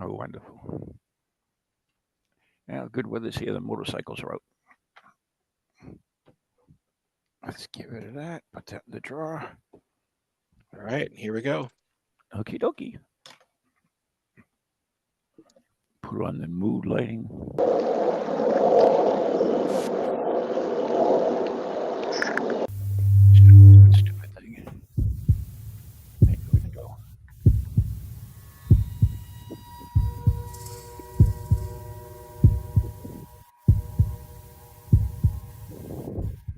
Oh, wonderful. Yeah, good weather's here. The motorcycles are out. Let's get rid of that. Put that in the drawer. All right, here we go. Okie dokie. Put on the mood lighting. Stupid thing. There we go.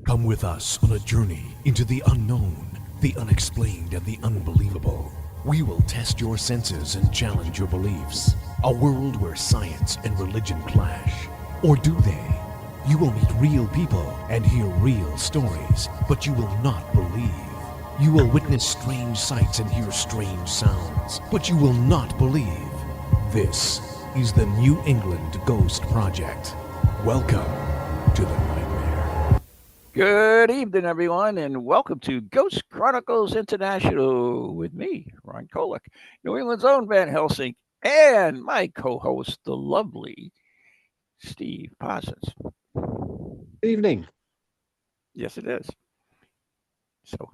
Come with us on a journey into the unknown, the unexplained, and the unbelievable. We will test your senses and challenge your beliefs. A world where science and religion clash. Or do they? You will meet real people and hear real stories, but you will not believe. You will witness strange sights and hear strange sounds, but you will not believe. This is the New England Ghost Project. Welcome to the nightmare. Good evening, everyone, and welcome to Ghost Chronicles International with me, Ron Kolick, New England's own Van Helsing, and my co-host, the lovely Steve Parsons. Evening. Yes, it is. So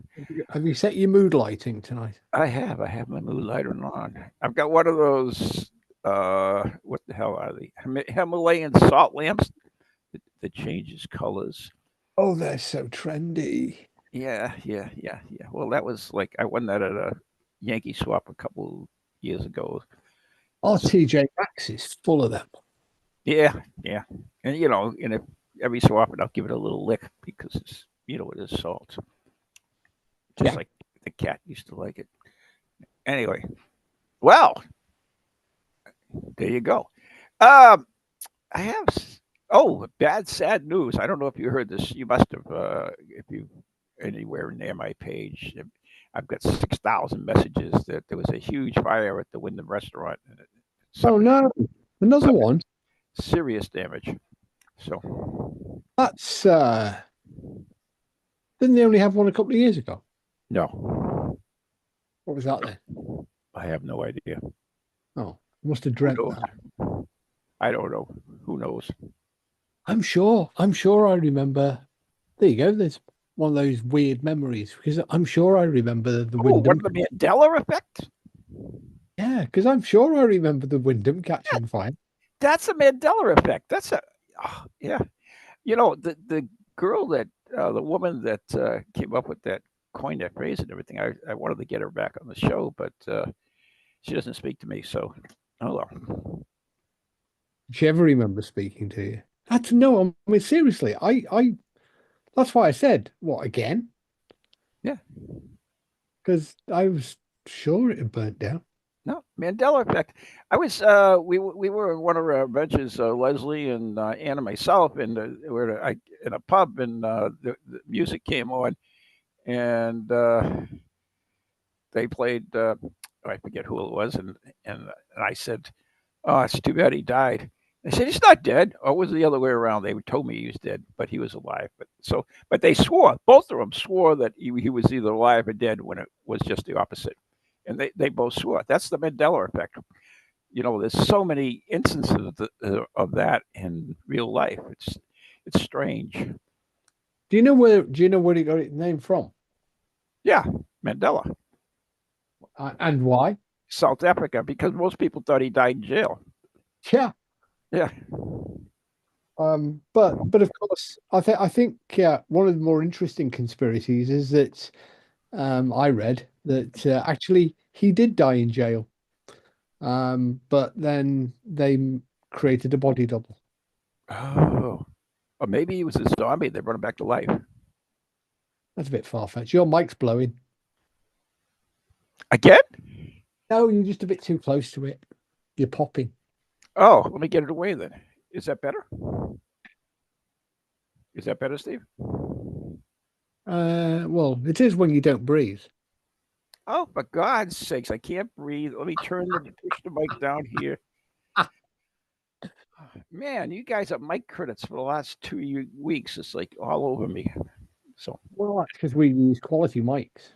Have you set your mood lighting tonight? I have my mood lighter on. I've got one of those. What the hell are they? Himalayan salt lamps that changes colors. Oh, they're so trendy. Yeah. Well, that was like I won that at a Yankee swap a couple years ago. Our TJ Maxx is full of them. Yeah, and and if every so often I'll give it a little lick because it is salt, just Yeah. like the cat used to like it. Anyway, well, there you go. Um, I have bad sad news. I don't know if you heard this. You must have if you anywhere near my page. I've got 6,000 messages that there was a huge fire at the Wyndham restaurant and it Oh suffered, no, another suffered one. serious damage. So That's didn't they only have one a couple of years ago? no, What was that then? I have no idea. Oh, I must have Who dreamt knows? that. I don't know. Who knows? I'm sure. I remember. There you go. There's one of those weird memories because I'm sure I remember the Oh, what Wyndham. the Mandela effect? Yeah, because I'm sure I remember the Wyndham Yeah, catching fire. that's a Mandela effect. That's a yeah. The girl that the woman that came up with that coined that phrase and everything. I wanted to get her back on the show, but she doesn't speak to me. So oh well. Did you ever remember speaking to you? That's no. I mean, seriously. That's why I said what again Yeah. because I was sure it had burnt down. No, Mandela effect. I was we were in one of our benches, Leslie and Anna, myself, and we were in a pub, and the music came on, and they played. I forget who it was, and I said, "Oh, it's too bad he died." They said he's not dead. Or it was the other way around. They told me he was dead, but he was alive. But they swore. Both of them swore that he was either alive or dead when it was just the opposite. And they both swore. That's the Mandela effect. There's so many instances of that in real life. It's strange. Do you know where? Do you know where he got its name from Yeah, Mandela, and why? South Africa, because most people thought he died in jail. Yeah. Yeah. But of course, I think one of the more interesting conspiracies is that I read that actually he did die in jail. But then they created a body double. Oh, or maybe he was a zombie. They brought him back to life That's a bit far fetched. Your mic's blowing. again. No, you're just a bit too close to it. You're popping. Oh, let me get it away then. Is that better? Is that better, Steve? Well, it is when you don't breathe. Oh, for God's sakes, I can't breathe. Let me push the mic down here. Man, you guys are mic critics for the last 2 weeks. It's like all over me. So Well, that's because we use quality mics.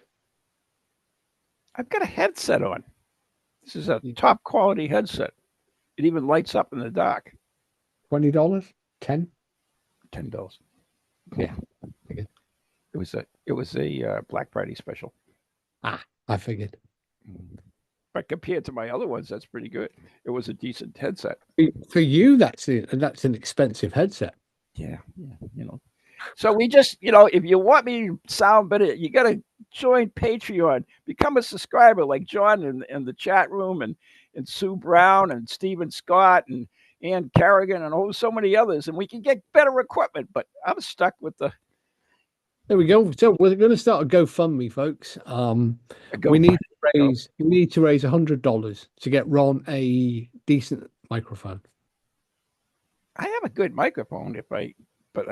I've got a headset on. This is a You- top quality headset. It even lights up in the dark. $20, 10. $10. Yeah, figured. It was a Black Friday special. I figured. But compared to my other ones, that's pretty good. It was a decent headset. For you, that's an expensive headset. Yeah, you know. So we just, you know, if you want me to sound better, you got to join Patreon, become a subscriber like John in the chat room, and Sue Brown and Stephen Scott and Ann Carrigan and so many others, and we can get better equipment. But I'm stuck with the. There we go. So we're going to start a GoFundMe, folks. We need to raise $100 to get Ron a decent microphone. I have a good microphone but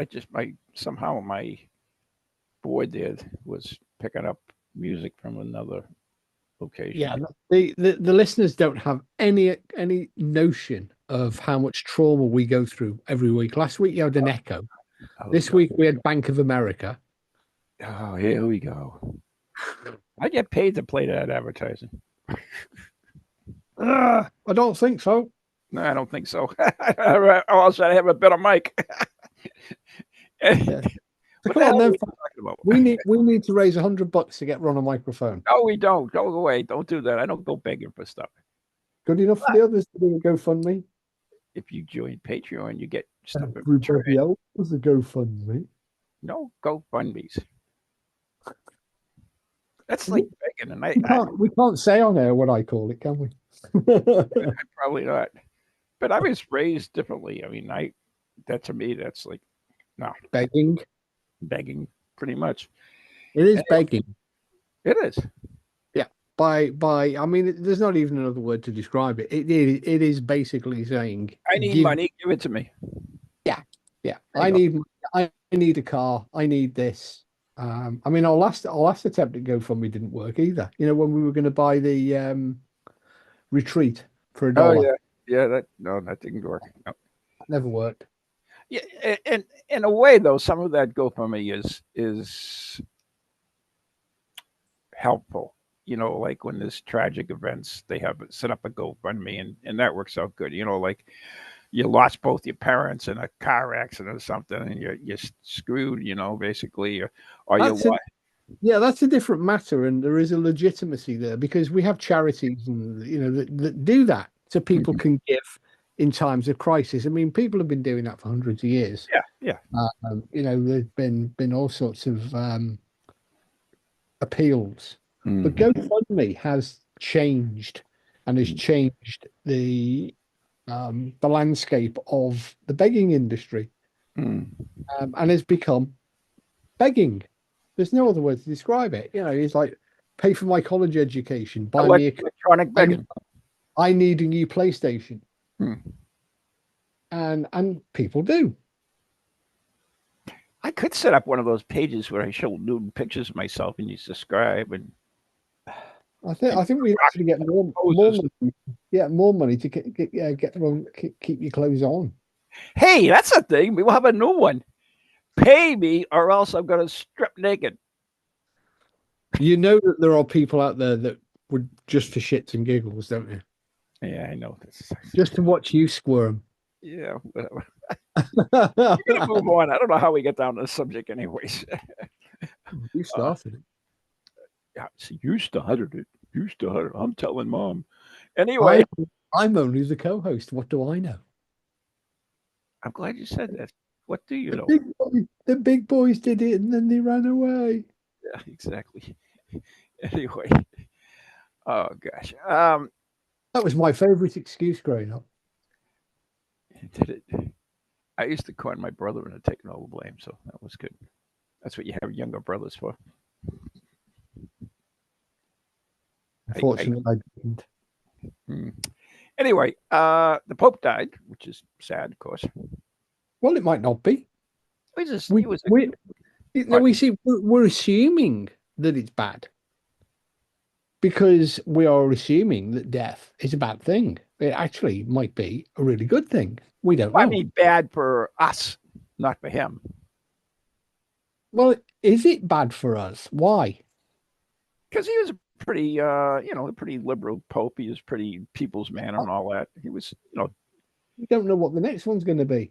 somehow my board there was picking up music from another location. Yeah, the listeners don't have any notion of how much trauma we go through every week. Last week you had an echo. This week we had Bank of America. Oh, here we go. I get paid to play that advertising. I don't think so. No, I don't think so. Or else I have a better mic. Yeah. So come on, then. We need to raise $100 to get Ron a microphone. No, we don't. Go away. Don't do that. I don't go begging for stuff. Good enough for the others to do a GoFundMe. If you join Patreon, you get stuff. Everybody else does a GoFundMe. No GoFundMes. That's like begging, and we can't say on air what I call it, can we? Probably not. But I was raised differently. I mean, that to me, that's like, no. Begging, pretty much. It is begging. It is. Yeah. I mean, there's not even another word to describe it. It is basically saying, I need money, give it to me. Yeah. I need a car. I need this. I mean, our last attempt at GoFundMe didn't work either. You know, when we were going to buy the retreat for $1. Oh yeah, that didn't work. No. Never worked. Yeah, and in a way though, some of that GoFundMe is helpful. You know, like when there's tragic events, they have set up a GoFundMe, and that works out good. You know, like you lost both your parents in a car accident or something, and you're screwed. You know, basically, or you what? Yeah, that's a different matter, and there is a legitimacy there because we have charities, and that do that, so people can give in times of crisis. I mean, people have been doing that for hundreds of years. Yeah. There's been all sorts of appeals, but GoFundMe has changed, and has changed the landscape of the begging industry, and has become begging. There's no other word to describe it. You know, it's like, pay for my college education, buy me electronic begging. I need a new PlayStation. And people do. I could set up one of those pages where I show nude pictures of myself and you subscribe, and I think we actually get more money. Yeah, more money to keep your clothes on. Hey, that's a thing. We will have a new one. Pay me, or else I'm going to strip naked. You know that there are people out there that would just for shits and giggles, don't you? Yeah, I know this. Just to watch you squirm. Yeah, whatever. Move on. I don't know how we get down to the subject, anyways. You started it. Yeah, see, you started it. I'm telling Mom. Anyway, I'm only the co-host. What do I know? I'm glad you said that. What do you know? The big boys did it, and then they ran away. Yeah, exactly. Anyway, oh gosh, that was my favorite excuse growing up. Did it? I used to con my brother into taking all the blame, so that was good. That's what you have younger brothers for. Unfortunately, I didn't. Anyway, the Pope died, which is sad, of course. Well, it might not be. We're assuming that it's bad because we are assuming that death is a bad thing. It actually might be a really good thing. We don't know. I mean, bad for us, not for him. Well, is it bad for us? Why? Because he was a pretty, a pretty liberal pope. He was pretty people's man and all that. He was, We don't know what the next one's going to be.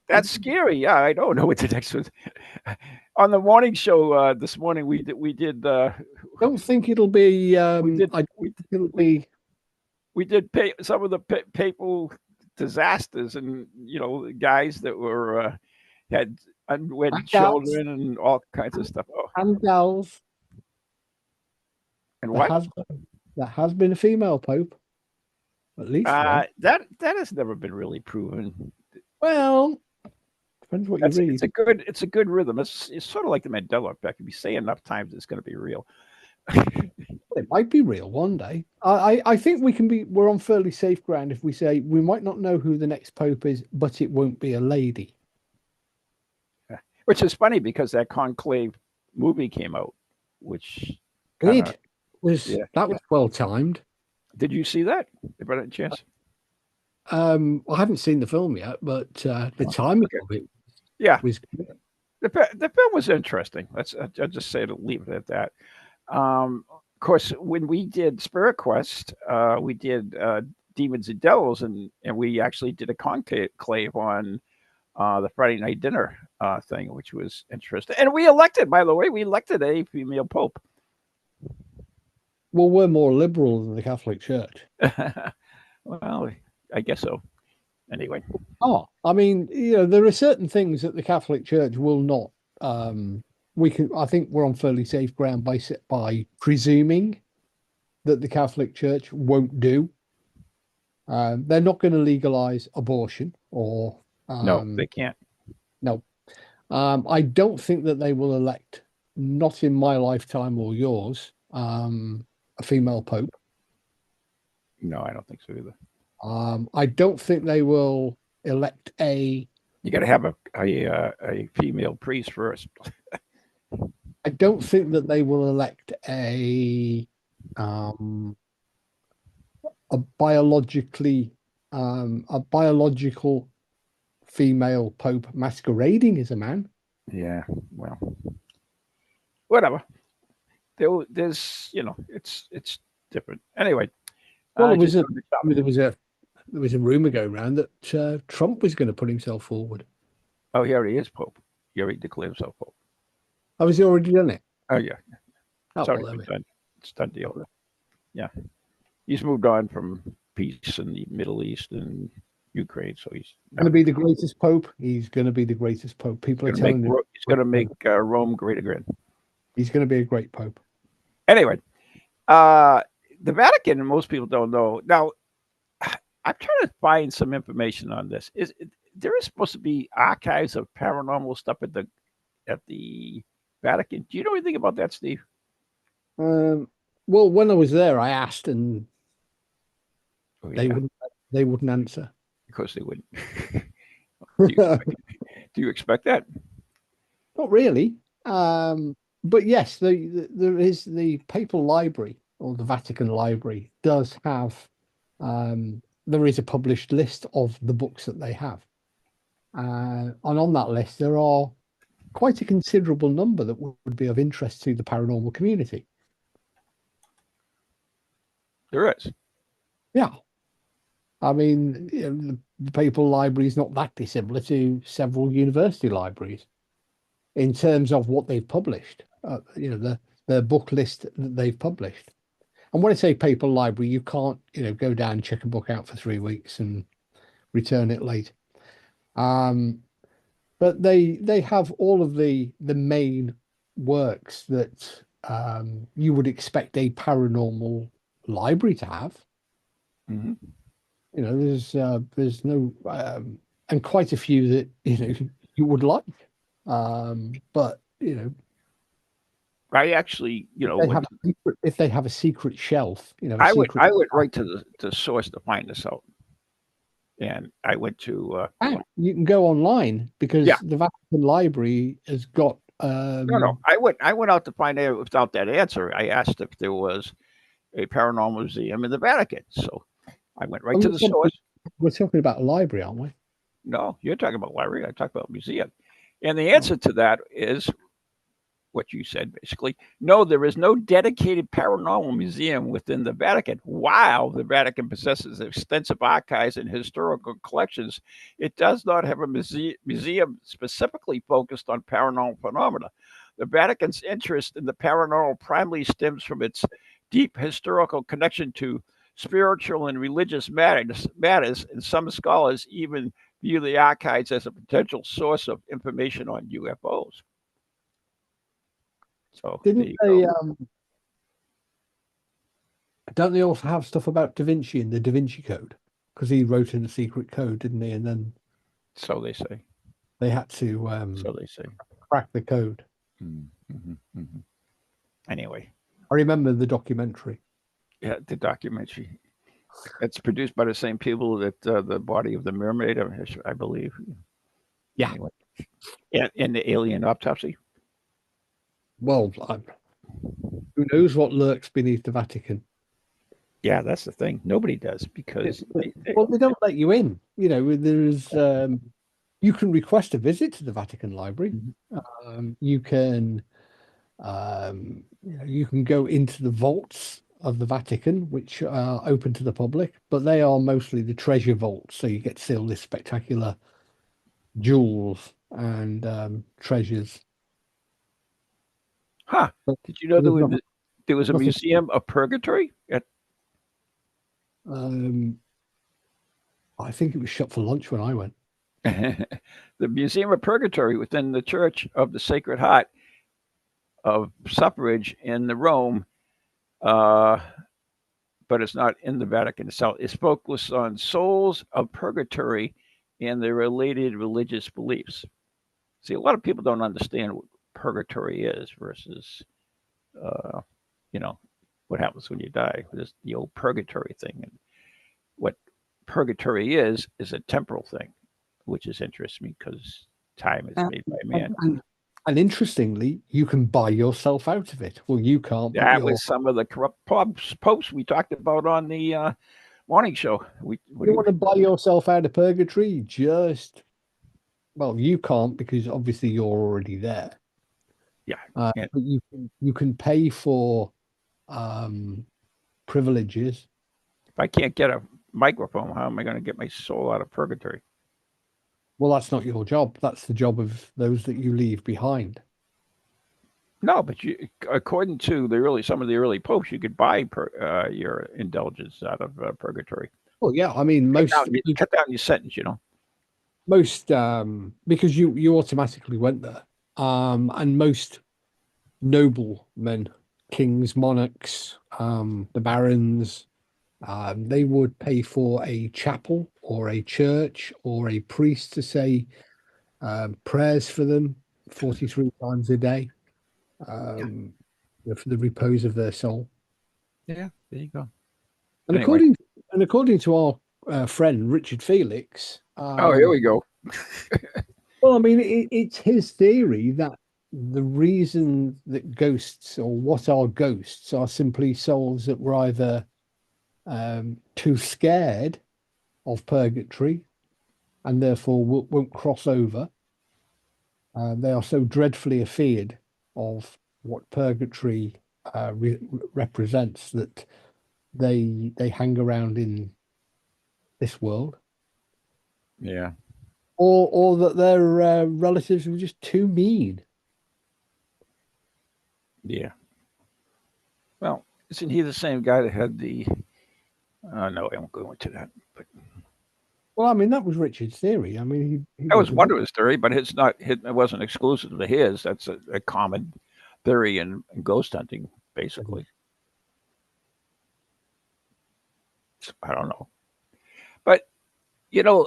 that's scary. Yeah, I don't know what the next one. On the morning show this morning, we did don't think it'll be. we did I don't we think it'll be. we did some of the papal disasters, and guys that were had unwed Gals children and all kinds of stuff. Oh, and gals. and There what? has been a female pope, at least one. That has never been really proven. Well, depends what you read. It's a good rhythm. It's sort of like the Mandela effect. If you say enough times, it's going to be real. It might be real one day. I think we're on fairly safe ground if we say we might not know who the next pope is, but it won't be a lady. Which is funny because that Conclave movie came out, which That was well timed. Did you see that? If I had a chance. I haven't seen the film yet, but the timing of it was good. The film was interesting. I'll just say to leave it at that. Of course, when we did Spirit Quest, we did Demons and Devils, and we actually did a conclave on the Friday night dinner thing, which was interesting. And we elected, by the way, a female pope. Well, we're more liberal than the Catholic Church. Well, I guess so. Anyway. Oh, I mean, there are certain things that the Catholic Church will not. I think we're on fairly safe ground by presuming that the Catholic Church won't do. They're not going to legalize abortion or. No, they can't. No. I don't think that they will elect, not in my lifetime or yours, a female pope. No, I don't think so either. I don't think they will elect a. You got to have a female priest first. I don't think that they will elect a biological female pope masquerading as a man. Yeah, well, whatever. There's, it's different. Anyway, well, there was a rumor going around that Trump was going to put himself forward. Oh, he already is pope. He already declared himself pope. Oh, has he already done it? Oh, yeah. Oh, it's already done. It's done deal. Yeah, he's moved on from peace in the Middle East and Ukraine, so he's going to be the greatest pope. He's going to be the greatest pope. People are telling him he's going to make Rome great again. He's going to be a great pope. Anyway, the Vatican, most people don't know. Now, I'm trying to find some information on this. There is supposed to be archives of paranormal stuff at the Vatican. Do you know anything about that, Steve? Well, when I was there, I asked, and they wouldn't answer. Of course, they wouldn't. Do you expect that? Not really. But yes, there is the Papal Library, or the Vatican Library does have. There is a published list of the books that they have, and on that list there are quite a considerable number that would be of interest to the paranormal community. There is. Yeah. I mean, the Papal Library is not that dissimilar to several university libraries in terms of what they've published, the book list that they've published. And when I say Papal Library, you can't, go down and check a book out for 3 weeks and return it late. But they have all of the main works that you would expect a paranormal library to have. Mm-hmm. There's no and quite a few that you would like, but I actually, if they have a secret shelf, I went right to the source to find this out, and I went to. You can go online because the Vatican Library has got. No. I went out to find out without that answer. I asked if there was a paranormal museum in the Vatican, so I went right to the source. We're talking about a library, aren't we? No, you're talking about library. I talk about museum, and the answer to that is what you said basically. No, there is no dedicated paranormal museum within the Vatican. While the Vatican possesses extensive archives and historical collections, it does not have a museum specifically focused on paranormal phenomena. The Vatican's interest in the paranormal primarily stems from its deep historical connection to spiritual and religious matters, and some scholars even view the archives as a potential source of information on UFOs. So there Didn't you they? go. Don't they also have stuff about Da Vinci in the Da Vinci Code? Because he wrote in a secret code, didn't he? And then So they say. they had to So they say. crack the code. Mm-hmm, mm-hmm. Anyway, I remember the documentary. yeah, the documentary. It's produced by the same people that the body of the mermaid, I believe. Yeah. Anyway, and the alien autopsy. Well, who knows what lurks beneath the Vatican? Yeah, that's the thing. Nobody does because Well, they don't let you in. You know, there's you can request a visit to the Vatican Library. You can you can go into the vaults of the Vatican, which are open to the public, but they are mostly the treasure vaults. So you get to see all this spectacular jewels and treasures. Huh. But Did you know there's nothing, there was a nothing museum of purgatory at I think it was shut for lunch when I went. the Museum of Purgatory within the Church of the Sacred Heart of Suffrage in the Rome, uh, but it's not in the Vatican itself. It's focused on souls of purgatory and their related religious beliefs. See, a lot of people don't understand what purgatory is versus, uh, you know, what happens when you die. This the old purgatory thing, and what purgatory is a temporal thing, which is interesting me because time is made by man. And interestingly, you can buy yourself out of it. Well, you can't, but That was some of the corrupt popes we talked about on the morning show. you want to buy yourself out of purgatory, well, you can't because obviously you're already there. Yeah, but you can pay for privileges. if I can't get a microphone, how am I going to get my soul out of purgatory? Well, that's not your job. That's the job of those that you leave behind. No, but according to some of the early popes, you could buy your indulgence out of purgatory. Well, yeah, I mean, cut down your sentence, most because you automatically went there, and most noblemen, kings, monarchs, the barons, they would pay for a chapel or a church or a priest to say prayers for them 43 times a day, for the repose of their soul. Yeah, there you go. And Anyway. according to our friend Richard Felix, oh, here we go. well, I mean, it's his theory that the reason that ghosts, or what are ghosts, are simply souls that were either too scared of purgatory and therefore won't cross over. They are so dreadfully afeared of what purgatory represents that they hang around in this world. Yeah. Or that their relatives were just too mean. Yeah. Well, isn't he the same guy that had the? No, I won't go into that. But well, I mean, that was Richard's theory. I mean, that was one of his theory, but it's not. It wasn't exclusive to his. That's a common theory in ghost hunting, basically. So, I don't know, but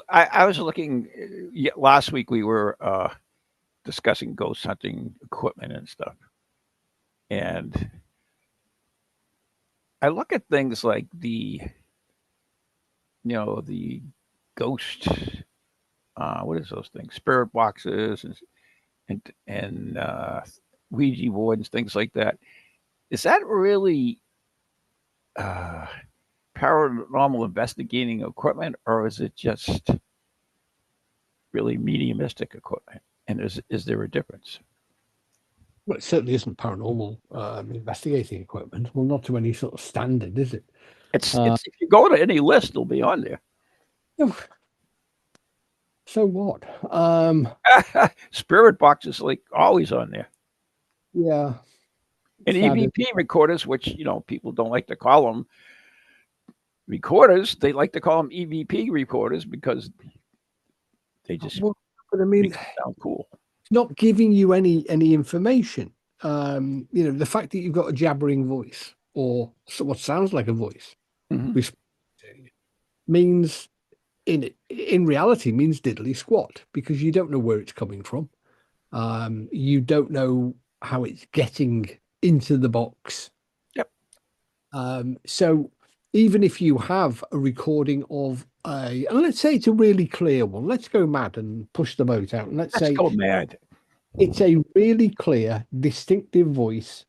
I was looking last week. We were discussing ghost hunting equipment and stuff, and I look at things like the ghost. What is those things? Spirit boxes and Ouija boards, things like that. Is that really uh, paranormal investigating equipment, or is it just really mediumistic equipment? And is there a difference? Well, it certainly isn't paranormal investigating equipment. Well, not to any sort of standard, is it? It's if you go to any list, it'll be on there. So what? Spirit box is like always on there. Yeah. And Sad, EVP recorders, which people don't like to call them recorders, they like to call them EVP recorders because they just well, but I mean, make it sound cool. it's not giving you any information. The fact that you've got a jabbering voice or what sounds like a voice Mhm. means in reality means diddly squat, because you don't know where it's coming from. You don't know how it's getting into the box. Yep. So even if you have a recording of and let's say it's a really clear one, let's go mad and push the boat out, and let's Let's say go mad. it's a really clear, distinctive voice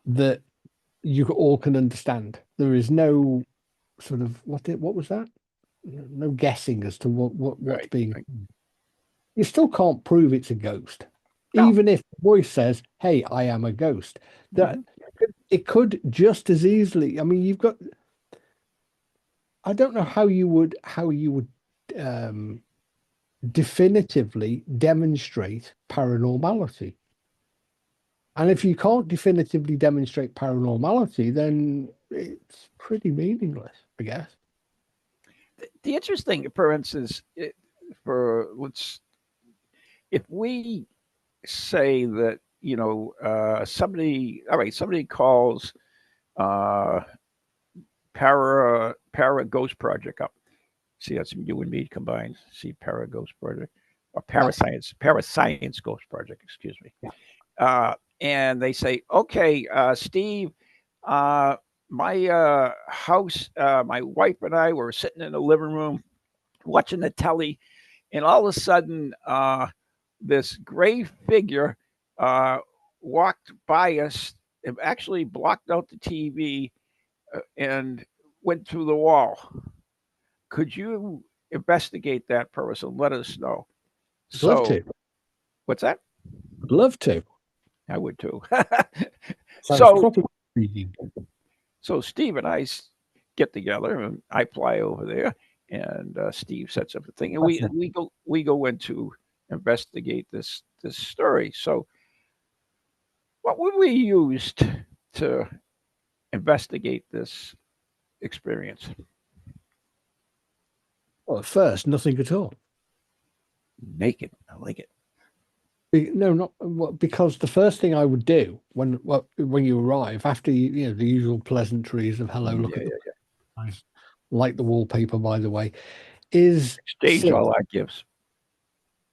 that you all can understand. There is no sort of what was that? No guessing as to what's Right, being. right. You still can't prove it's a ghost, No. even if the voice says, "Hey, I am a ghost." That it could just as easily. I mean, you've got. I don't know how you would definitively demonstrate paranormality. And if you can't definitively demonstrate paranormality, then it's pretty meaningless, I guess. The interesting, for instance, if we say that somebody calls uh, para ghost project up. See, that's you and me combined. See, para ghost project or parascience ghost project. Excuse me. Yeah. And they say, okay, Steve, my house, my wife and I were sitting in the living room watching the telly, and all of a sudden, this gray figure walked by us. It actually blocked out the TV and went through the wall. Could you investigate that person? Let us know. I'd love So, to. what's that? I'd love to. I would too. Sounds so, proper intriguing. so Steve and I get together, and I fly over there, and Steve sets up a thing, and we go into investigate this story. So, what would we use to investigate this experience? Well, at first, nothing at all. Naked, I like it. No, not because the first thing I would do when you arrive, after the usual pleasantries of hello, look at the nice, like the wallpaper, by the way, is Exchange all our gifts.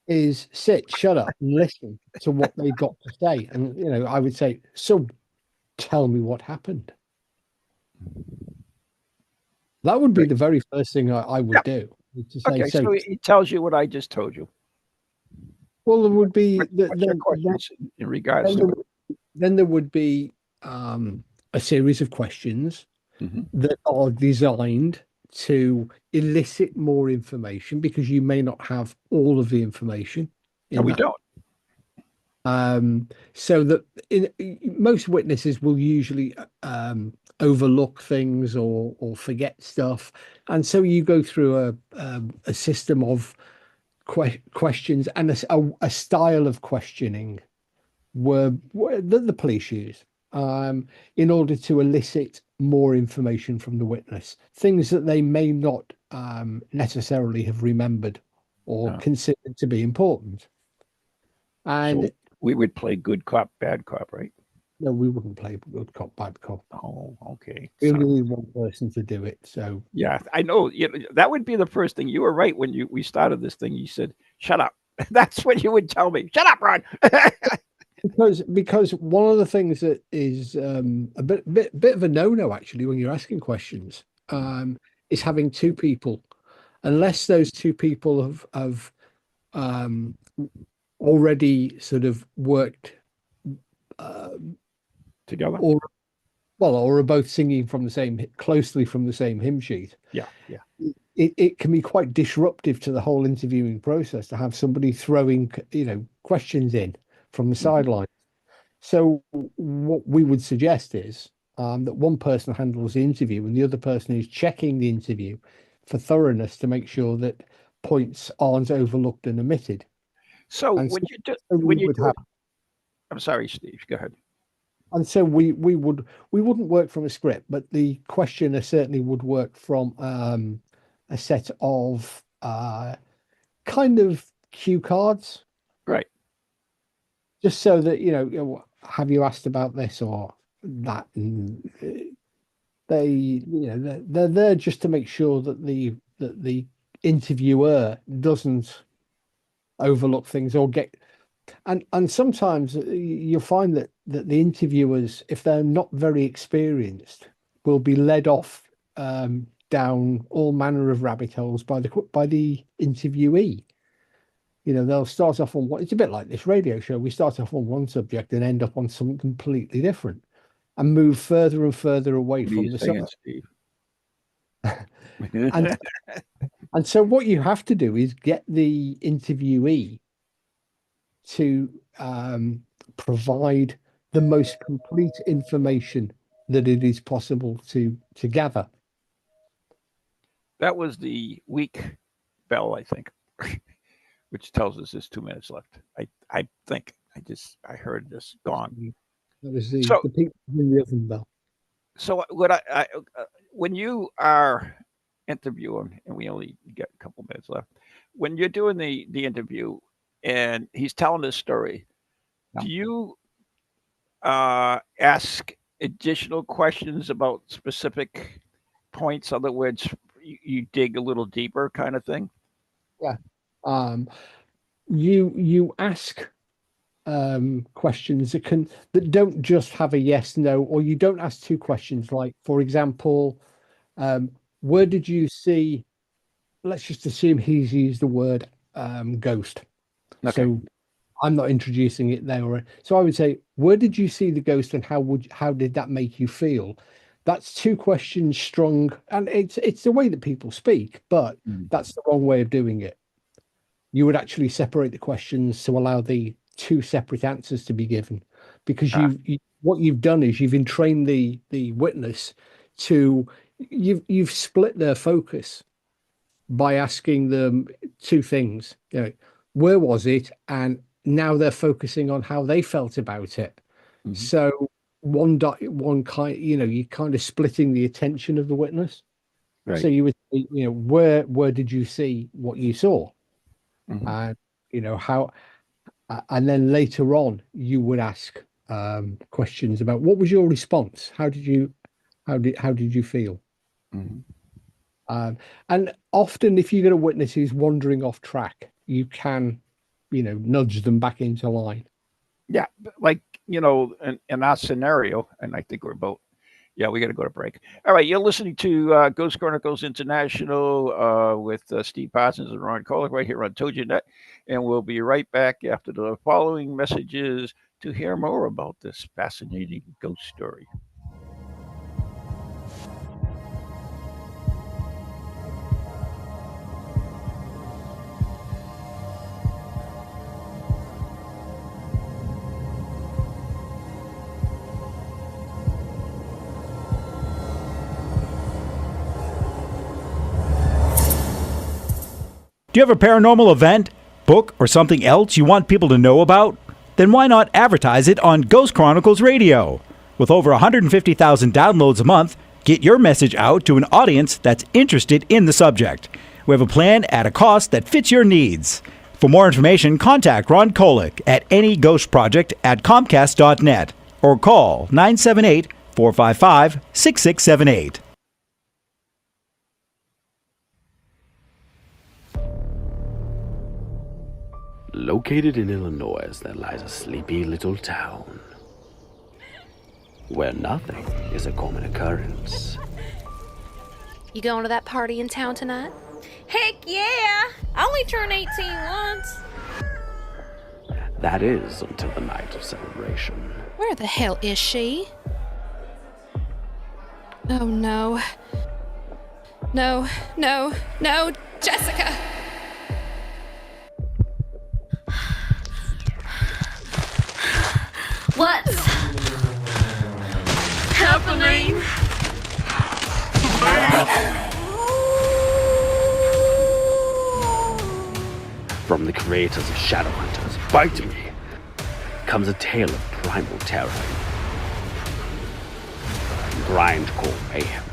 sit, shut up, and listen to what they got to say. And I would say, so tell me what happened. That would be the very first thing I would do. To say, Okay, so he tells you what I just told you. Well, there would be What's your questions in regards to it? then there would be a series of questions Mhm. that are designed to elicit more information, because you may not have all of the information. No, we don't. So that most witnesses will usually overlook things or forget stuff, and so you go through a system of questions and a style of questioning that the police use in order to elicit more information from the witness, things that they may not necessarily have remembered or considered to be important. And so we would play good cop, bad cop, right? no, we wouldn't play good cop, bad cop. Oh, okay. We only need one person to do it. So yeah, I know. That would be the first thing. You were right when we started this thing. You said, "Shut up." That's what you would tell me. Shut up, Ron. because one of the things that is a bit of a no-no actually when you're asking questions is having two people, unless those two people have already sort of worked together, or are both singing from the same closely from the same hymn sheet. Yeah. it can be quite disruptive to the whole interviewing process to have somebody throwing, questions in from the sideline. So what we would suggest is that one person handles the interview and the other person is checking the interview for thoroughness to make sure that points aren't overlooked and omitted. So And when so you do, we when you would do have, it, I'm sorry, Steve. Go ahead. and so we wouldn't work from a script, but the questioner certainly would work from a set of kind of cue cards, Right. just so that have you asked about this or that? And they're there just to make sure that the interviewer doesn't overlook things or get. And sometimes you'll find that the interviewers, if they're not very experienced, will be led off down all manner of rabbit holes by the interviewee. They'll start off on what it's a bit like this radio show. We start off on one subject and end up on something completely different, and move further and further away What are from you the saying, subject. Steve? And and so what you have to do is get the interviewee to provide the most complete information that it is possible to gather. That was the weak bell, I think, which tells us there's 2 minutes left. I think I heard this gong. That was the So people in the oven bell. so what when you are interviewing, and we only get a couple minutes left, when you're doing the interview and he's telling this story, Yeah. do you ask additional questions about specific points? In other words, you dig a little deeper, kind of thing. Yeah. Um, you ask questions that don't just have a yes no, or you don't ask two questions. Like, for example, where did you see? Let's just assume he's used the word ghost. Okay. So I'm not introducing it there. So I would say, where did you see the ghost, and how did that make you feel? That's two questions strong, and it's the way that people speak, but that's the wrong way of doing it. You would actually separate the questions to allow the two separate answers to be given, because what you've done is you've entrained the witness to you've split their focus by asking them two things. Where was it, and now they're focusing on how they felt about it. So one kind, you're kind of splitting the attention of the witness. Right. So you would say, where did you see what you saw? And how, and then later on you would ask questions about what was your response? How did you feel? And often, if you get a witness who's wandering off track, you can, nudge them back into line. Yeah, like in our scenario, and I think we're both. Yeah, we got to go to break. All right, you're listening to Ghost Chronicles International with Steve Parsons and Ron Kolick right here on TogiNet, and we'll be right back after the following messages to hear more about this fascinating ghost story. Do you have a paranormal event, book, or something else you want people to know about? Then why not advertise it on Ghost Chronicles Radio? With over 150,000 downloads a month, get your message out to an audience that's interested in the subject. We have a plan at a cost that fits your needs. For more information, contact Ron Kolick at anyghostproject@comcast.net or call 978-455-6678. Located in Illinois, there lies a sleepy little town where nothing is a common occurrence. You going to that party in town tonight? Heck yeah! I only turned 18 once. That is until the night of celebration. Where the hell is she? Oh no. No, no, no, Jessica! What's happening? From the creators of Shadowhunters, Bite Me, comes a tale of primal terror and grindcore mayhem.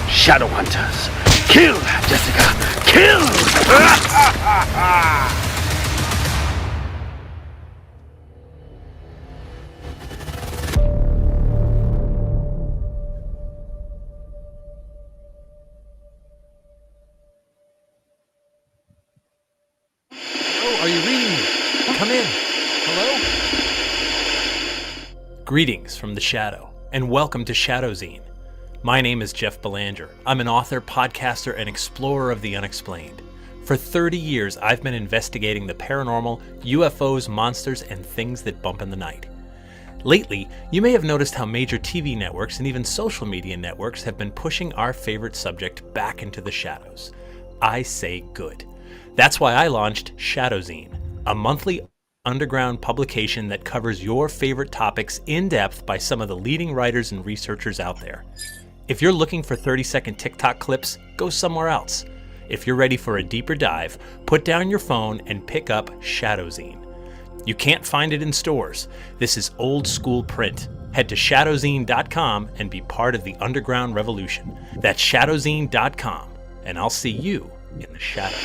Shadowhunters, kill, Jessica, kill! Oh, are you reading me? Come in. Hello? Greetings from the Shadow, and welcome to Shadowzine. My name is Jeff Belanger. I'm an author, podcaster, and explorer of the unexplained. For 30 years, I've been investigating the paranormal, UFOs, monsters, and things that bump in the night. Lately, you may have noticed how major TV networks and even social media networks have been pushing our favorite subject back into the shadows. I say good. That's why I launched Shadowzine, a monthly underground publication that covers your favorite topics in depth by some of the leading writers and researchers out there. If you're looking for 30-second TikTok clips, go somewhere else. If you're ready for a deeper dive, put down your phone and pick up Shadowzine. You can't find it in stores. This is old school print. Head to shadowzine.com and be part of the underground revolution. That's shadowzine.com, and I'll see you in the shadow.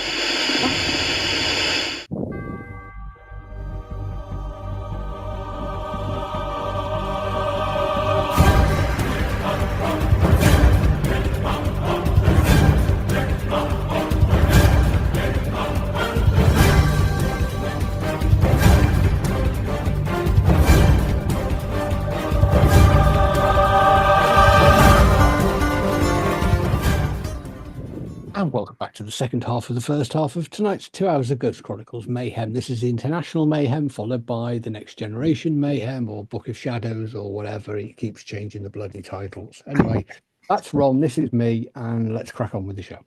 And welcome back to the second half of the first half of tonight's 2 hours of Ghost Chronicles Mayhem. This is the International Mayhem, followed by the Next Generation Mayhem, or Book of Shadows, or whatever. He keeps changing the bloody titles. Anyway, that's Ron, this is me, and let's crack on with the show.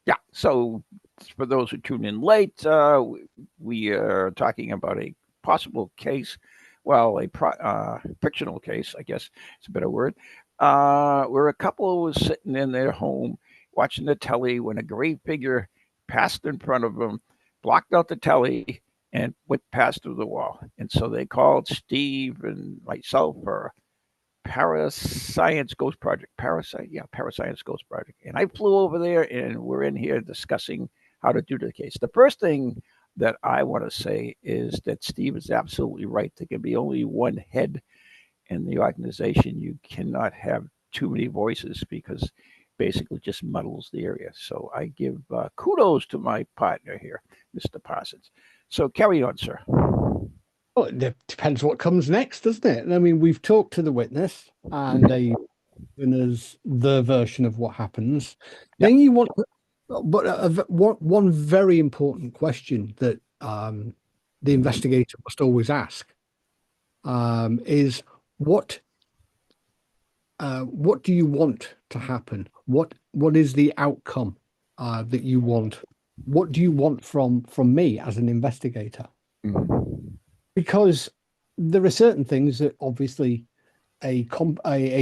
Yeah. So for those who tune in late, we are talking about a possible case. Well, a fictional case, I guess it's a better word. Where a couple was sitting in their home watching the telly when a gray figure passed in front of them, blocked out the telly, and went past through the wall. And so they called Steve and myself for Parascience Ghost Project. Parascience Ghost Project. And I flew over there, and we're in here discussing how to do the case. The first thing that I want to say is that Steve is absolutely right. There can be only one head in the organization. You cannot have too many voices because basically just muddles the area. So I give kudos to my partner here, Mr. Parsons. So carry on, sir. Well, it depends what comes next, doesn't it? I mean, we've talked to the witness, and they've given us the version of what happens. Yep. Then you want, but one very important question that the investigator must always ask is what do you want to happen? What is the outcome that you want? What do you want from me as an investigator? Mm-hmm. Because there are certain things that obviously a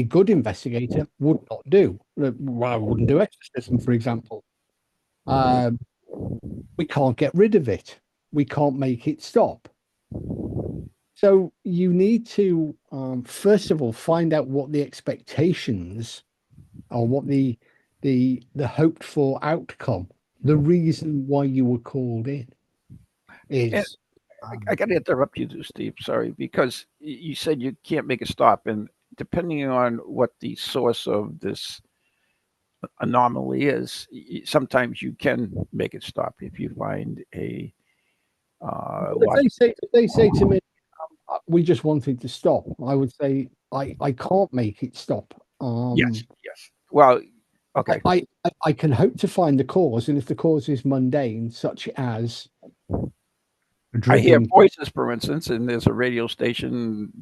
good investigator would not do. Well, I wouldn't do exorcism, for example. We can't get rid of it. We can't make it stop. So you need to, first of all, find out what the expectations or what the hoped for outcome, the reason why you were called in is. I got to interrupt you, Steve. Sorry, because you said you can't make a stop, and depending on what the source of this anomaly is, sometimes you can make it stop if you find a. If they say to me, "We just wanted to stop," I would say, "I can't make it stop." Yes. Well, okay. I can hope to find the cause, and if the cause is mundane, such as I hear voices, for instance, and there's a radio station.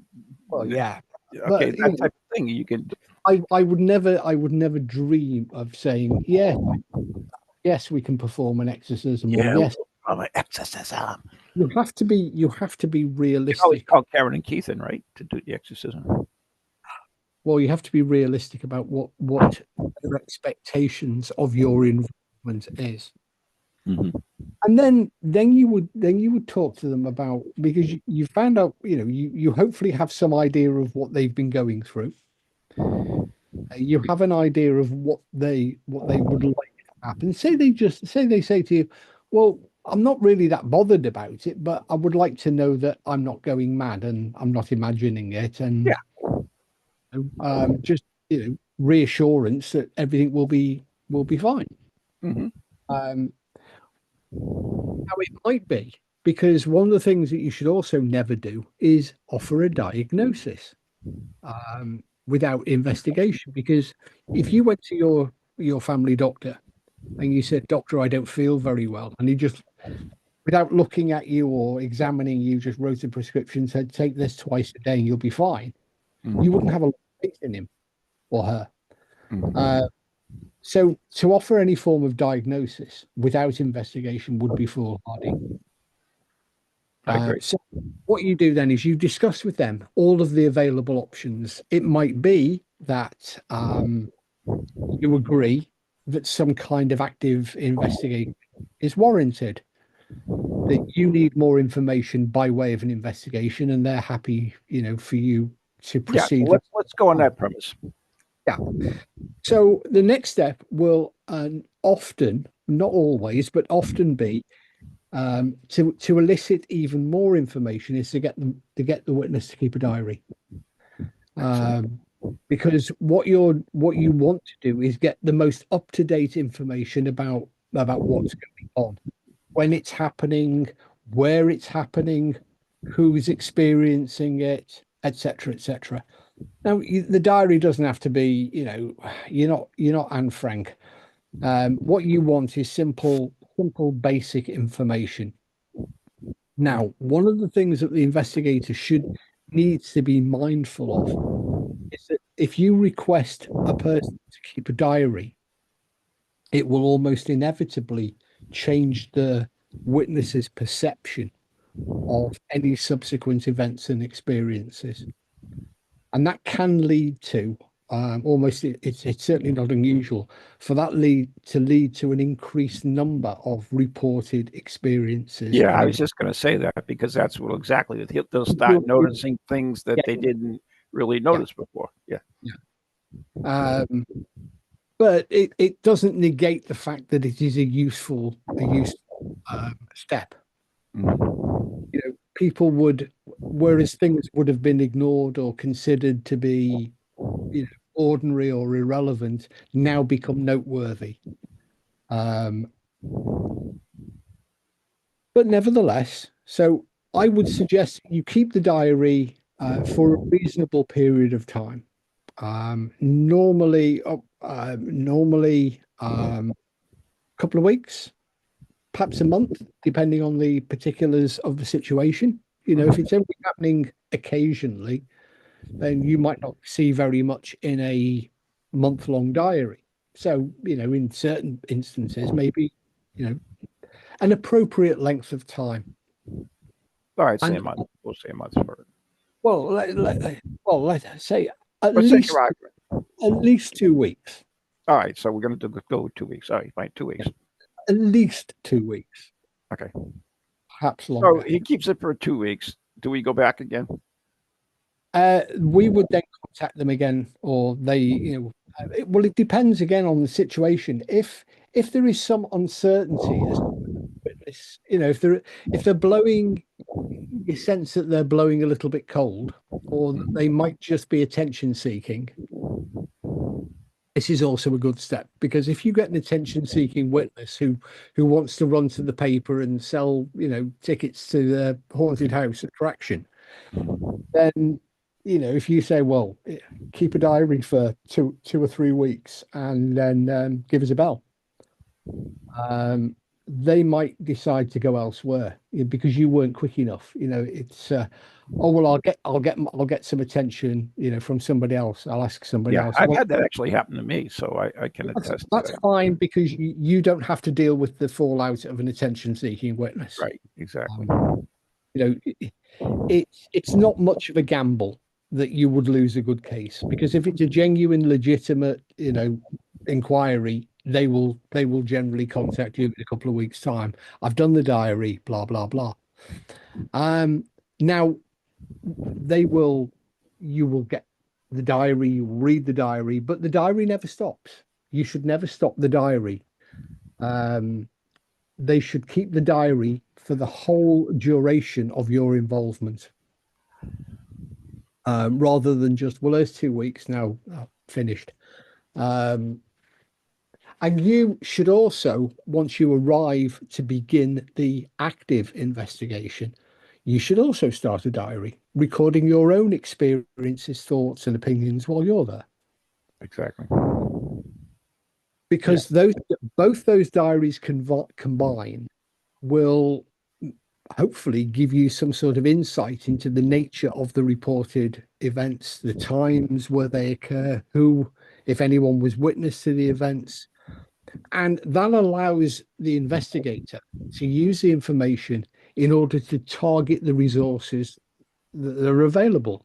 Well, yeah. Okay, But, that type of thing. You can. I would never dream of saying, yes, we can perform an exorcism, or yes, I'm an exorcism. you have to be You can always realistic. call Karen and Keith in, right, to do the exorcism. Well, you have to be realistic about what their expectations of your involvement is. Mm-hmm. And then you would talk to them about, because you found out, you hopefully have some idea of what they've been going through. You have an idea of what they would like to happen. Say they say to you, well, I'm not really that bothered about it, but I would like to know that I'm not going mad and I'm not imagining it, and just reassurance that everything will be fine. Mm-hmm. How it might be, because one of the things that you should also never do is offer a diagnosis without investigation. Because if you went to your family doctor and you said, "Doctor, I don't feel very well," and he just, without looking at you or examining you, just wrote a prescription, said, "Take this twice a day and you'll be fine," you wouldn't have a lot of faith in him or her. So to offer any form of diagnosis without investigation would be foolhardy. I agree. So what you do then is you discuss with them all of the available options. It might be that you agree that some kind of active investigation is warranted, that you need more information by way of an investigation, and they're happy, for you to proceed. Let's go on that premise. Yeah. So the next step will often, not always, but often be to elicit even more information, is to get the witness to keep a diary. Because what you want to do is get the most up-to-date information about what's going on, when it's happening, where it's happening, who's experiencing it, etc., etc. Now, the diary doesn't have to be, you're not Anne Frank. What you want is simple, basic information. Now, one of the things that the investigator needs to be mindful of is that if you request a person to keep a diary, it will almost inevitably change the witness's perception of any subsequent events and experiences. And that can lead to almost, it's certainly not unusual for that lead to an increased number of reported experiences. Yeah, I was just going to say that, because that's what exactly they'll start noticing things that they didn't really notice before. Yeah. But it doesn't negate the fact that it is a useful step. People would, whereas things would have been ignored or considered to be ordinary or irrelevant, now become noteworthy. But nevertheless, so I would suggest you keep the diary for a reasonable period of time. Normally a couple of weeks, perhaps a month, depending on the particulars of the situation. If it's only happening occasionally, then you might not see very much in a month-long diary. So, in certain instances, maybe, an appropriate length of time. All right, say a month. We'll say a month for it. Well, let's say at least 2 weeks. All right, so we're going to go with 2 weeks. All right, fine, 2 weeks. At least 2 weeks. Okay. Perhaps longer. So he keeps it for 2 weeks. Do we go back again? We would then contact them again, or they, well, it depends again on the situation. If there is some uncertainty as to witness, if they're blowing, you sense that they're blowing a little bit cold, or they might just be attention seeking. This is also a good step, because if you get an attention-seeking witness who wants to run to the paper and sell, tickets to the haunted house attraction, then, if you say, well, keep a diary for 2 or 3 weeks and then give us a bell, they might decide to go elsewhere because you weren't quick enough. It's oh well, I'll get some attention, from somebody else. I'll ask somebody Yeah, else. I've Well, had that actually happen to me, so I can that's, attest to that's that. fine because you don't have to deal with the fallout of an attention-seeking witness. Right, exactly. It's not much of a gamble that you would lose a good case, because if it's a genuine, legitimate, inquiry, they will generally contact you in a couple of weeks' time. I've done the diary, blah blah blah. Now they will, you will get the diary, you read the diary, but the diary never stops. You should never stop the diary. Um, they should keep the diary for the whole duration of your involvement, rather than just, well, there's 2 weeks now, finished. Um, and you should also, once you arrive to begin the active investigation, you should also start a diary, recording your own experiences, thoughts, and opinions while you're there. Exactly. Because both those diaries combine will hopefully give you some sort of insight into the nature of the reported events, the times where they occur, who, if anyone, was witness to the events. And that allows the investigator to use the information in order to target the resources that are available.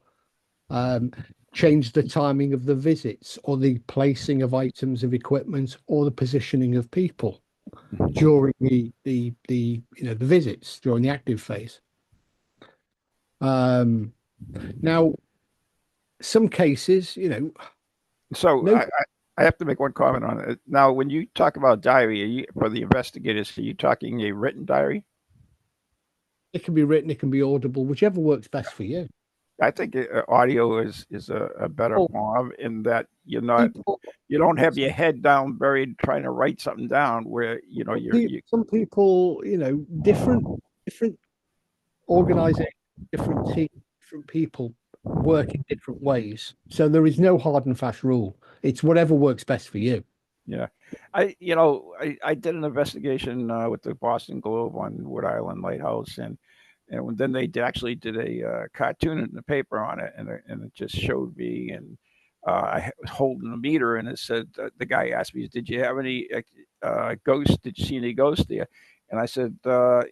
Change the timing of the visits, or the placing of items of equipment, or the positioning of people during the visits during the active phase. Now, some cases, So no, I have to make one comment on it. Now, when you talk about diary, for the investigators, are you talking a written diary? it can be written, it can be audible, whichever works best for you. I think audio is a better Well, form in that you don't have your head down buried trying to write something down where some people, different organizations, different teams, different people work in different ways. So there is no hard and fast rule. It's whatever works best for you. Yeah, I did an investigation with the Boston Globe on Wood Island Lighthouse, and then they actually did a cartoon in the paper on it, and it just showed me, and I was holding a meter, and it said the guy asked me, "Did you have any ghosts? Did you see any ghosts there?" And I said, I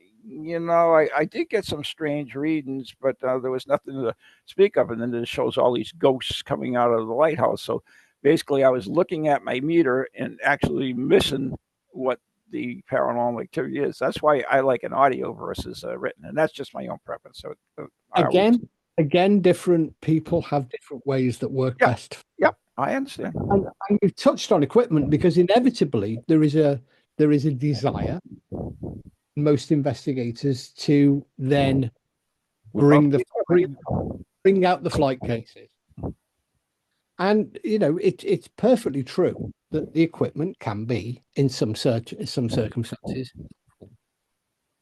did get some strange readings, but there was nothing to speak of. And then it shows all these ghosts coming out of the lighthouse. So basically, I was looking at my meter and actually missing what the paranormal activity is. That's why I like an audio versus written, and that's just my own preference. So Again, different people have different ways that work best. Yep, I understand. And you've touched on equipment, because inevitably there is a desire in most investigators to then bring out the flight cases. And it's perfectly true that the equipment can be, in some circumstances,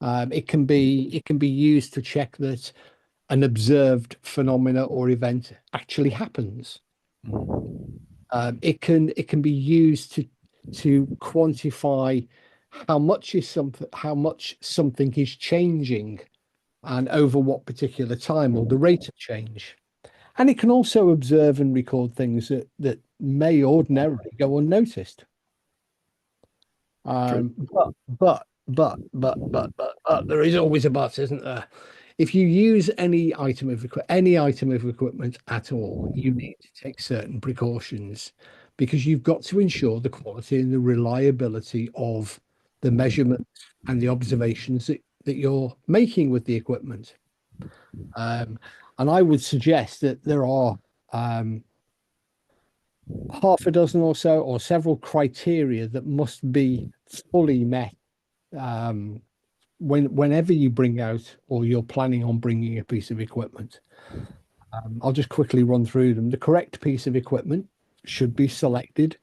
it can be used to check that an observed phenomena or event actually happens. It can be used to quantify how much something is changing, and over what particular time, or the rate of change. And it can also observe and record things that may ordinarily go unnoticed. But there is always a but, isn't there? If you use any item of equipment at all, you need to take certain precautions, because you've got to ensure the quality and the reliability of the measurements and the observations that you're making with the equipment. And I would suggest that there are half a dozen or so, or several criteria that must be fully met whenever you bring out, or you're planning on bringing, a piece of equipment. I'll just quickly run through them. The correct piece of equipment should be selected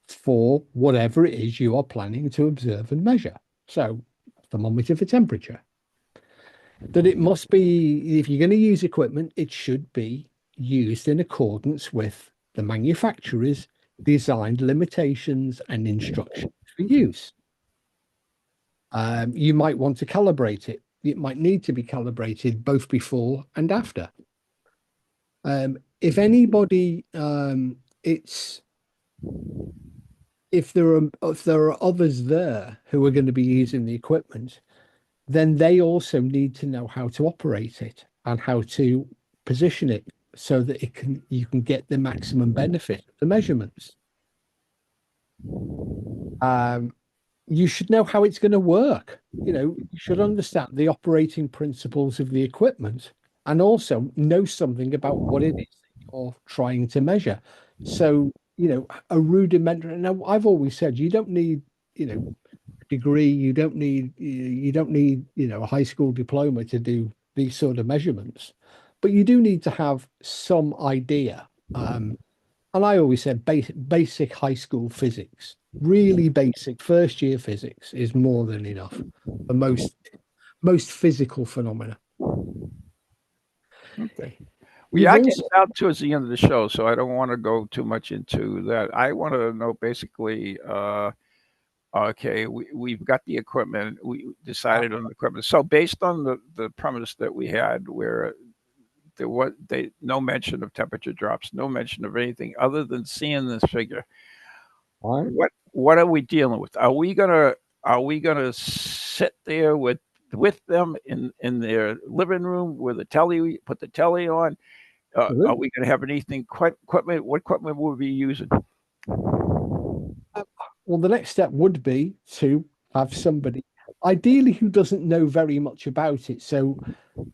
for whatever it is you are planning to observe and measure. So, thermometer for temperature. That it must be, if you're going to use equipment, it should be used in accordance with the manufacturer's designed limitations and instructions for use. You might want to calibrate it. It might need to be calibrated both before and after. If anybody, it's if there are others there who are going to be using the equipment, then they also need to know how to operate it and how to position it so that you can get the maximum benefit of the measurements. You should know how it's going to work. You should understand the operating principles of the equipment and also know something about what it is that you're trying to measure. So, a rudimentary. Now, I've always said you don't need, a degree. You don't need a high school diploma to do these sort of measurements, but you do need to have some idea. And I always said basic high school physics, really basic first year physics is more than enough for most physical phenomena. Okay. We've Yeah, I also- get down towards the end of the show, so I don't want to go too much into that. I want to know basically, okay, we've got the equipment, we decided on the equipment. So based on the premise that we had, where there was no mention of temperature drops, no mention of anything other than seeing this figure. All right. What are we dealing with? Are we gonna sit there with them in their living room with a telly, put the telly on? Are we going to have anything equipment? What equipment will we be using? Well, the next step would be to have somebody, ideally, who doesn't know very much about it. So,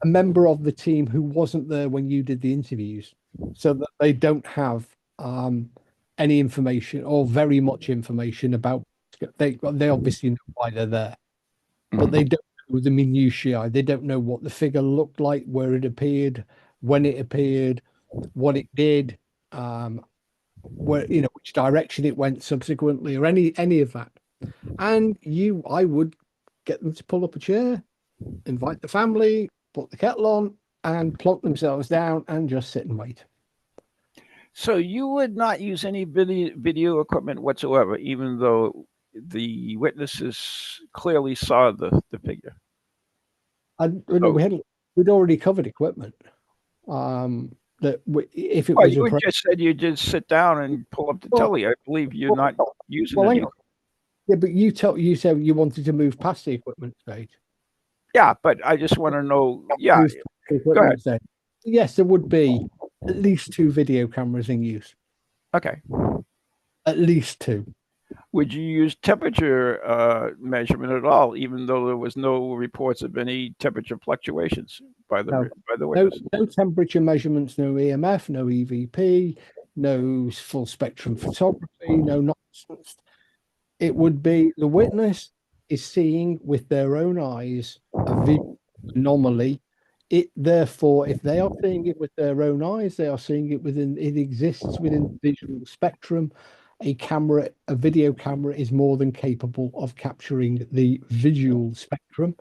a member of the team who wasn't there when you did the interviews, so that they don't have any information or very much information about. They obviously know why they're there, but they don't know the minutiae. They don't know what the figure looked like, where it appeared, when it appeared, what it did, where which direction it went subsequently, or any of that. And I would get them to pull up a chair, invite the family, put the kettle on, and plonk themselves down and just sit and wait. So you would not use any video equipment whatsoever, even though the witnesses clearly saw the figure. We'd already covered equipment. If it Well, was you just said you just sit down and pull up the telly. I believe you're not using it. Yeah, but you said you wanted to move past the equipment stage. Yeah, but I just want to know. Yeah, go ahead. Stage. Yes, there would be at least 2 video cameras in use. Okay. At least 2. Would you use temperature measurement at all, even though there was no reports of any temperature fluctuations by the witness? No temperature measurements, no EMF, no EVP, no full spectrum photography, no nonsense. It would be the witness is seeing with their own eyes a visual anomaly. Therefore, if they are seeing it with their own eyes, they are seeing it exists within the visual spectrum. A video camera is more than capable of capturing the visual spectrum,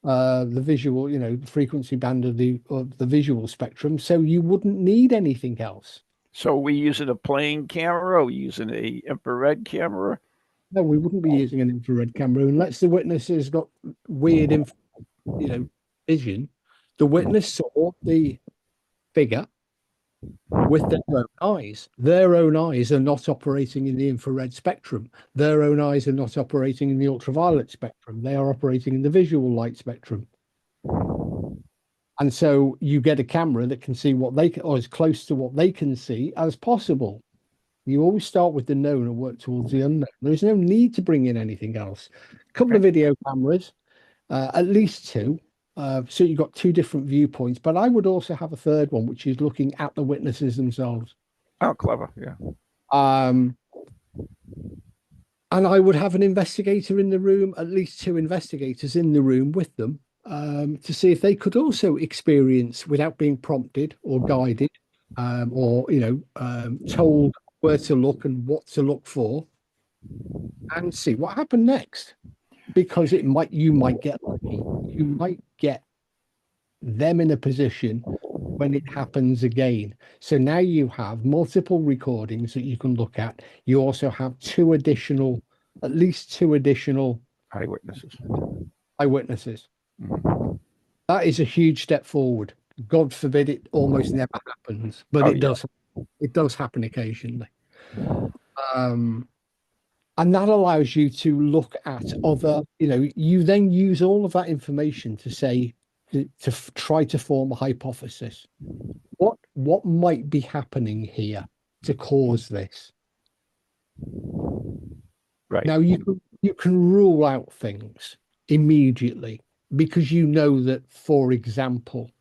the visual, frequency band of the visual spectrum. So you wouldn't need anything else. So are we using a plain camera? Are we using a infrared camera? No, we wouldn't be using an infrared camera unless the witness has got weird, vision. The witness saw the figure with their own eyes. Their own eyes are not operating in the infrared spectrum. Their own eyes are not operating in the ultraviolet spectrum. They are operating in the visual light spectrum. And so you get a camera that can see what they can, or as close to what they can see as possible. You always start with the known and work towards the unknown. There's no need to bring in anything else. A couple of video cameras, at least 2. So you've got 2 different viewpoints, but I would also have a third one, which is looking at the witnesses themselves. Oh, clever. Yeah. And I would have an investigator in the room, at least 2 investigators in the room with them, to see if they could also experience without being prompted or guided, or told where to look and what to look for, and see what happened next. Because you might get lucky. You might get them in a position when it happens again. So now you have multiple recordings that you can look at. You also have at least two additional Eyewitnesses. Eyewitnesses. Mhm. That is a huge step forward. God forbid it almost never happens, but Oh, it yeah. does. It does happen occasionally. And that allows you to look at other, you then use all of that information to say, to try to form a hypothesis. What might be happening here to cause this? Right. Now you can rule out things immediately because you know that, for example,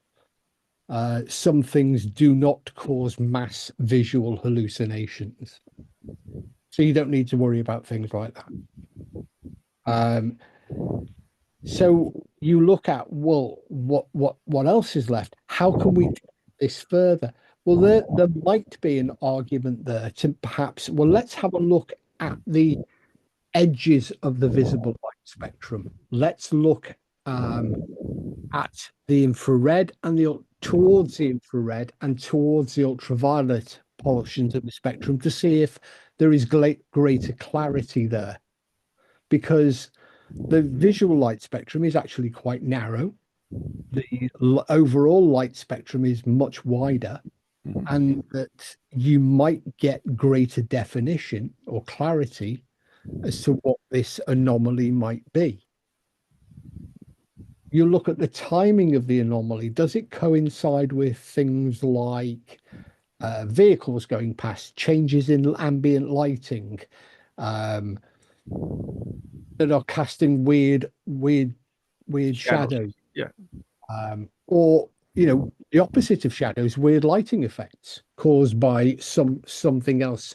some things do not cause mass visual hallucinations. So you don't need to worry about things like that. So you look at, well, what else is left? How can we take this further? Well, there might be an argument there to perhaps, well, let's have a look at the edges of the visible light spectrum. Let's look at the infrared and towards the infrared and towards the ultraviolet portions of the spectrum to see if there is greater clarity there. Because the visual light spectrum is actually quite narrow. The overall light spectrum is much wider, and that you might get greater definition or clarity as to what this anomaly might be. You look at the timing of the anomaly. Does it coincide with things like vehicles going past, changes in ambient lighting, that are casting weird shadows? Yeah. Or the opposite of shadows, weird lighting effects caused by something else.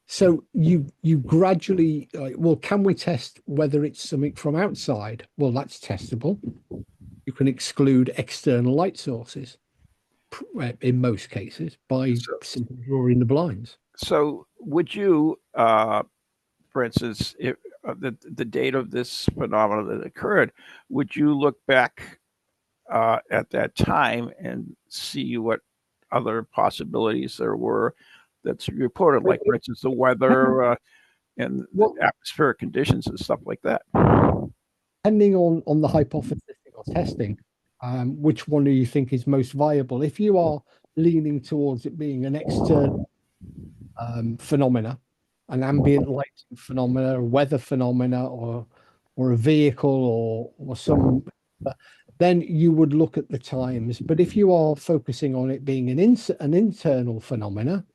So you gradually, well, can we test whether it's something from outside? Well, that's testable. You can exclude external light sources in most cases by simply drawing the blinds. So would you, for instance, if the date of this phenomenon that occurred, would you look back at that time and see what other possibilities there were that's reported, like, for instance, the weather and the atmospheric conditions and stuff like that? Depending on the hypothesis or testing, which one do you think is most viable? If you are leaning towards it being an external phenomena, an ambient lighting phenomena, a weather phenomena, or a vehicle or some, then you would look at the times. But if you are focusing on it being an internal phenomena,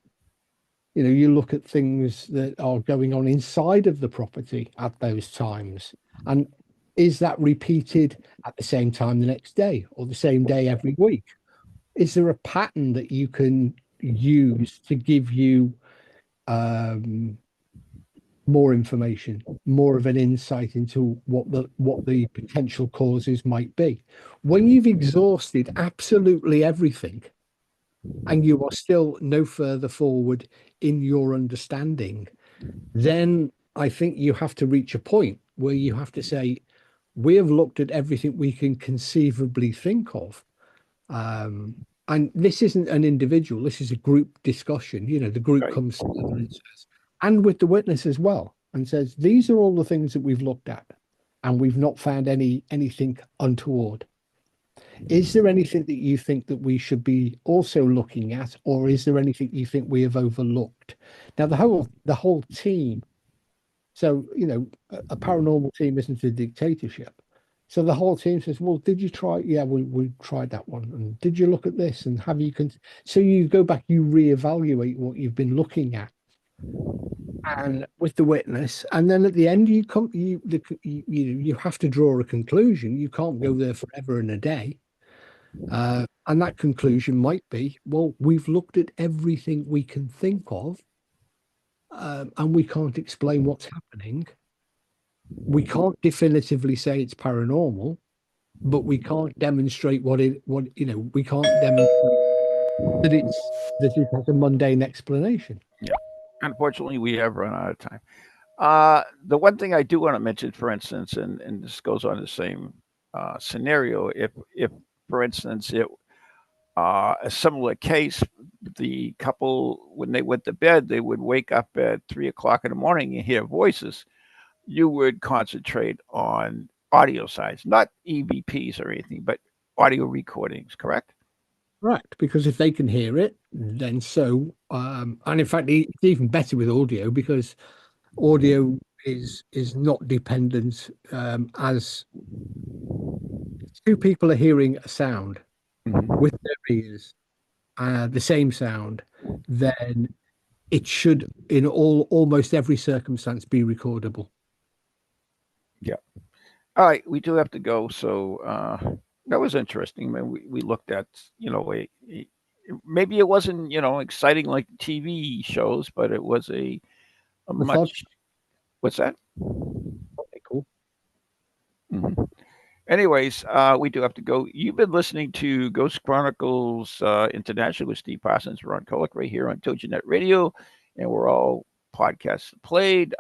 you look at things that are going on inside of the property at those times. And is that repeated at the same time the next day or the same day every week? Is there a pattern that you can use to give you more information, more of an insight into what the potential causes might be? When you've exhausted absolutely everything and you are still no further forward in your understanding, then I think you have to reach a point where you have to say, we have looked at everything we can conceivably think of. And this isn't an individual, this is a group discussion. The group Right. comes together and says, and with the witness as well, and says, these are all the things that we've looked at, and we've not found anything untoward. Is there anything that you think that we should be also looking at, or is there anything you think we have overlooked? Now, the whole team. So, a paranormal team isn't a dictatorship. So the whole team says, well, did you try? Yeah, we tried that one. And did you look at this? And have you so you go back, you reevaluate what you've been looking at and with the witness. And then at the end, you have to draw a conclusion. You can't go there forever and a day. And that conclusion might be, well, we've looked at everything we can think of, and we can't explain what's happening. We can't definitively say it's paranormal, but we can't demonstrate we can't demonstrate that it has a mundane explanation. Yeah. Unfortunately, we have run out of time. The one thing I do want to mention, for instance, and this goes on the same scenario, if for instance, a similar case, the couple, when they went to bed, they would wake up at 3 o'clock in the morning and hear voices. you would concentrate on audio sides, not EVPs or anything, but audio recordings, correct? Correct, because if they can hear it, then so. And in fact, it's even better with audio because audio is not dependent as two people are hearing a sound Mhm. with their ears, the same sound, then it should, in almost every circumstance, be recordable. Yeah. All right, we do have to go. So that was interesting. I mean, we looked at, maybe it wasn't, exciting like TV shows, but it was a Method. much, what's that? Okay, cool. Mhm. Anyways, we do have to go. You've been listening to Ghost Chronicles International with Steve Parsons, Ron Kolick, right here on TogiNet Radio, and we're all podcasts played.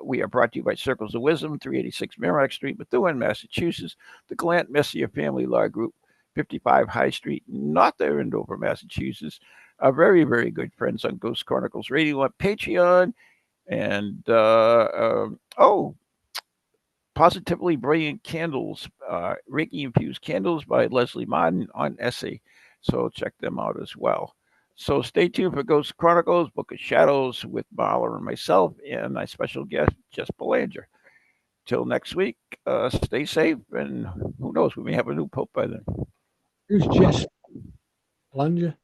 We are brought to you by Circles of Wisdom, 386 Merrimack Street, Methuen, Massachusetts, the Glant Messier Family Law Group, 55 High Street, not there in Dover, Massachusetts. Our very, very good friends on Ghost Chronicles Radio on Patreon, and Positively Brilliant Candles, Reiki Infused Candles by Leslie Martin on Essay. So check them out as well. So stay tuned for Ghost Chronicles, Book of Shadows with Marla and myself, and my special guest, Jess Belanger. Till next week, stay safe, and who knows, we may have a new pope by then. Who's Jess Belanger?